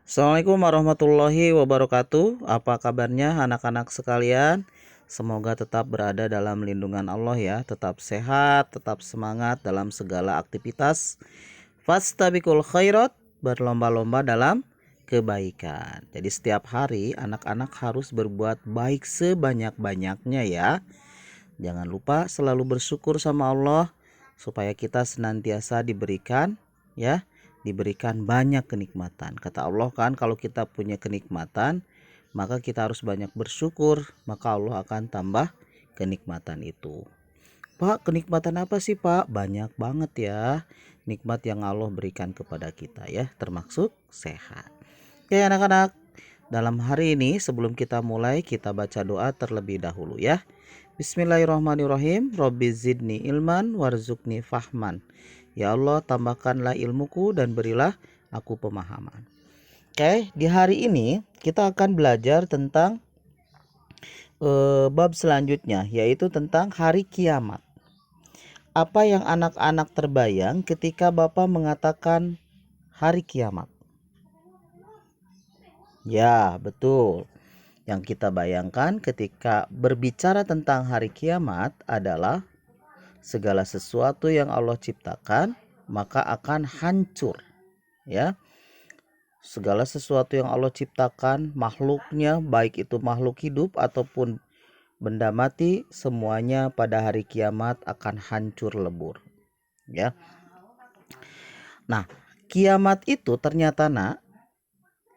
Assalamualaikum warahmatullahi wabarakatuh. Apa kabarnya anak-anak sekalian? Semoga tetap berada dalam lindungan Allah ya. Tetap sehat, tetap semangat dalam segala aktivitas. Fastabiqul khairat, berlomba-lomba dalam kebaikan. Jadi setiap hari anak-anak harus berbuat baik sebanyak-banyaknya ya. Jangan lupa selalu bersyukur sama Allah supaya kita senantiasa diberikan banyak kenikmatan. Kata Allah kan, kalau kita punya kenikmatan, maka kita harus banyak bersyukur, maka Allah akan tambah kenikmatan itu. Pak, kenikmatan apa sih Pak? Banyak banget ya nikmat yang Allah berikan kepada kita ya, termasuk sehat. Oke anak-anak, dalam hari ini sebelum kita mulai, kita baca doa terlebih dahulu ya. Bismillahirrahmanirrahim. Robbi zidni ilman warzukni fahman. Ya Allah, tambahkanlah ilmuku dan berilah aku pemahaman. Oke, di hari ini kita akan belajar tentang bab selanjutnya, yaitu tentang hari kiamat. Apa yang anak-anak terbayang ketika Bapak mengatakan hari kiamat? Ya, betul. Yang kita bayangkan ketika berbicara tentang hari kiamat adalah segala sesuatu yang Allah ciptakan maka akan hancur ya. Segala sesuatu yang Allah ciptakan, makhluknya, baik itu makhluk hidup ataupun benda mati, semuanya pada hari kiamat akan hancur lebur ya. Nah, kiamat itu ternyata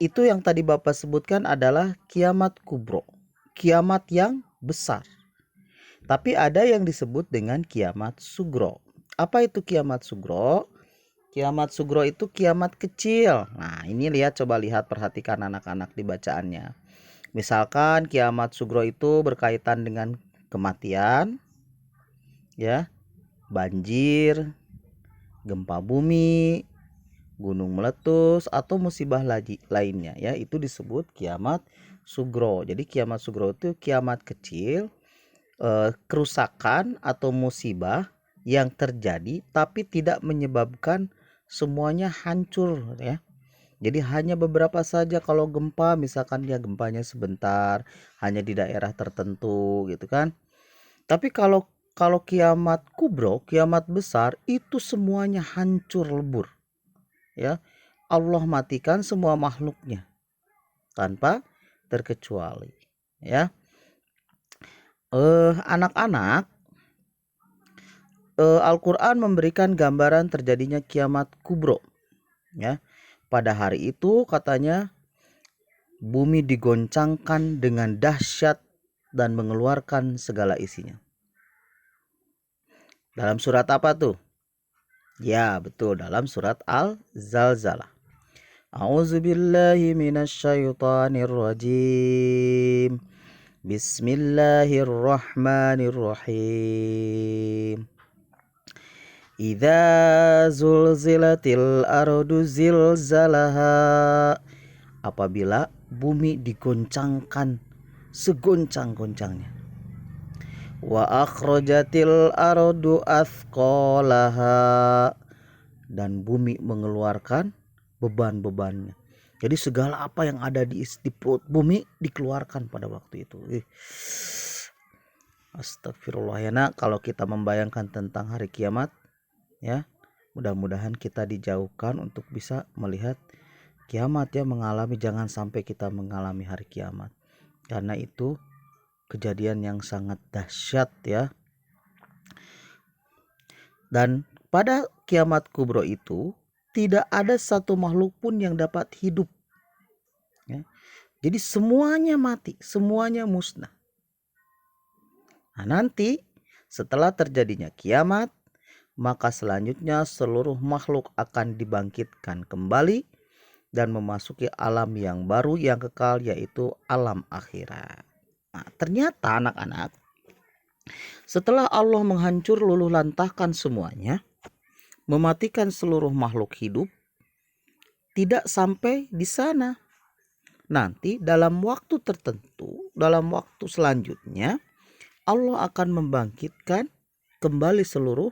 itu yang tadi Bapak sebutkan adalah kiamat kubro, kiamat yang besar. Tapi ada yang disebut dengan kiamat sugro. Apa itu kiamat sugro? Kiamat sugro itu kiamat kecil. Nah, ini coba lihat, perhatikan anak-anak di bacaannya. Misalkan kiamat sugro itu berkaitan dengan kematian, ya, banjir, gempa bumi, gunung meletus atau musibah lainnya ya, itu disebut kiamat sugro. Jadi kiamat sugro itu kiamat kecil, kerusakan atau musibah yang terjadi tapi tidak menyebabkan semuanya hancur ya. Jadi hanya beberapa saja. Kalau gempa misalkan ya gempanya sebentar, hanya di daerah tertentu gitu kan. Tapi kalau kiamat kubro, kiamat besar, itu semuanya hancur lebur ya. Allah matikan semua makhluknya tanpa terkecuali ya. Anak-anak, Al-Quran memberikan gambaran terjadinya kiamat kubro ya. Pada hari itu katanya bumi digoncangkan dengan dahsyat dan mengeluarkan segala isinya. Dalam surat apa tuh? Ya, betul, dalam surat Al-Zalzalah. A'udzubillahi minasyaitonirrajim. Bismillahirrahmanirrahim. Idza zulzilatil ardu zilzalaha. Apabila bumi digoncangkan segoncang-goncangnya. Wa akhrajatil ardu athqalaha. Dan bumi mengeluarkan beban-bebannya. Jadi segala apa yang ada di perut bumi dikeluarkan pada waktu itu. Astagfirullah ya nak, kalau kita membayangkan tentang hari kiamat ya, mudah-mudahan kita dijauhkan untuk bisa melihat kiamat ya, jangan sampai kita mengalami hari kiamat, karena itu kejadian yang sangat dahsyat ya. Dan pada kiamat kubro itu tidak ada satu makhluk pun yang dapat hidup ya. Jadi semuanya mati, semuanya musnah. Nah, nanti setelah terjadinya kiamat, maka selanjutnya seluruh makhluk akan dibangkitkan kembali dan memasuki alam yang baru yang kekal, yaitu alam akhirat. Nah, ternyata anak-anak, setelah Allah menghancur luluh lantahkan semuanya, mematikan seluruh makhluk hidup, tidak sampai di sana. Nanti dalam waktu tertentu, dalam waktu selanjutnya, Allah akan membangkitkan kembali seluruh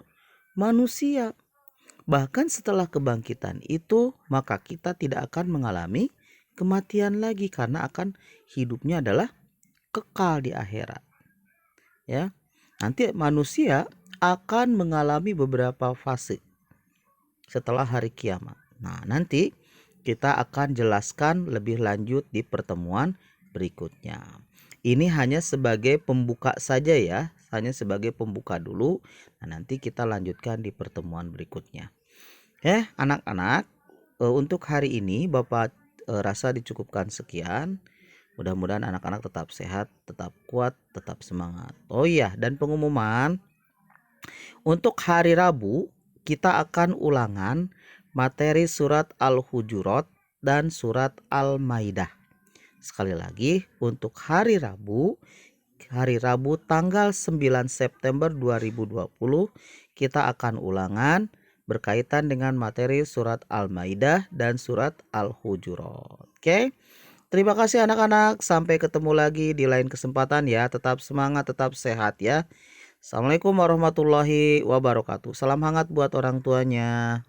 manusia. Bahkan setelah kebangkitan itu, maka kita tidak akan mengalami kematian lagi, karena akan hidupnya adalah kekal di akhirat. Ya, nanti manusia akan mengalami beberapa fase setelah hari kiamat. Nah, nanti kita akan jelaskan lebih lanjut di pertemuan berikutnya. Ini hanya sebagai pembuka saja ya, hanya sebagai pembuka dulu. Nah, nanti kita lanjutkan di pertemuan berikutnya. Anak-anak, untuk hari ini Bapak rasa dicukupkan sekian. Mudah-mudahan anak-anak tetap sehat, tetap kuat, tetap semangat. Oh iya, dan pengumuman untuk hari Rabu kita akan ulangan materi surat Al-Hujurat dan surat Al-Maidah. Sekali lagi, untuk hari Rabu tanggal 9 September 2020 kita akan ulangan berkaitan dengan materi surat Al-Maidah dan surat Al-Hujurat. Oke. Terima kasih anak-anak, sampai ketemu lagi di lain kesempatan ya. Tetap semangat, tetap sehat ya. Assalamualaikum warahmatullahi wabarakatuh. Salam hangat buat orang tuanya.